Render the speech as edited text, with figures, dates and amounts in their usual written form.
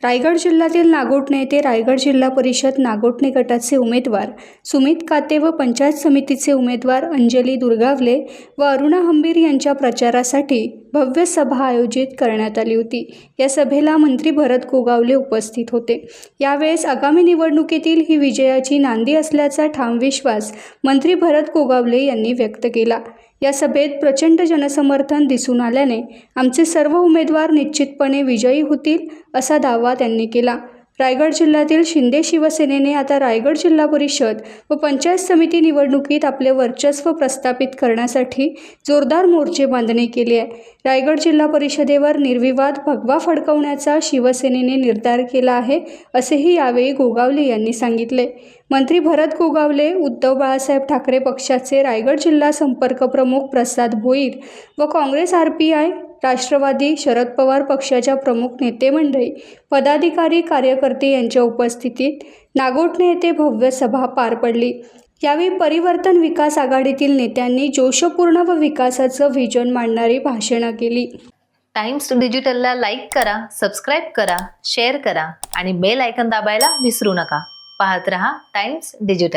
रायगड जिल्ह्यातील नागोठणे येथे रायगड जिल्हा परिषद नागोठणे गटाचे उमेदवार सुमित काते व पंचायत समितीचे उमेदवार अंजली दुर्गावले व अरुणा हंबीर यांच्या प्रचारासाठी भव्य सभा आयोजित करण्यात आली होती। या सभेला मंत्री भरत गोगावले उपस्थित होते। यावेळेस आगामी निवडणुकीतील ही विजयाची नांदी असल्याचा ठाम विश्वास मंत्री भरत गोगावले यांनी व्यक्त केला। या सभेत प्रचंड जनसमर्थन दिसून आल्याने आमचे सर्व उमेदवार निश्चितपणे विजयी होतील असा दावा त्यांनी केला। रायगड जिल्ह्यातील शिंदे शिवसेनेने आता रायगड जिल्हा परिषद व पंचायत समिती निवडणुकीत आपले वर्चस्व प्रस्थापित करण्यासाठी जोरदार मोर्चे बांधणी केली आहे। रायगड जिल्हा परिषदेवर निर्विवाद भगवा फडकवण्याचा शिवसेनेने निर्धार केला आहे, असेही यावेळी गोगावले यांनी सांगितले। मंत्री भरत गोगावले, उद्धव बाळासाहेब ठाकरे पक्षाचे रायगड जिल्हा संपर्क प्रमुख प्रसाद भोईर व काँग्रेस RPI राष्ट्रवादी शरद पवार पक्षाच्या प्रमुख नेते मंडळी, पदाधिकारी, कार्यकर्ते यांच्या उपस्थितीत नागोठणे येथे भव्य सभा पार पडली। यावेळी परिवर्तन विकास आघाडीतील नेत्यांनी जोशपूर्ण व विकासाचं व्हिजन मांडणारी भाषणं केली। टाइम्स डिजिटलला लाईक करा, सबस्क्राईब करा, शेअर करा आणि बेल आयकॉन दाबायला विसरू नका। पाहत रहा टाइम्स डिजिटल।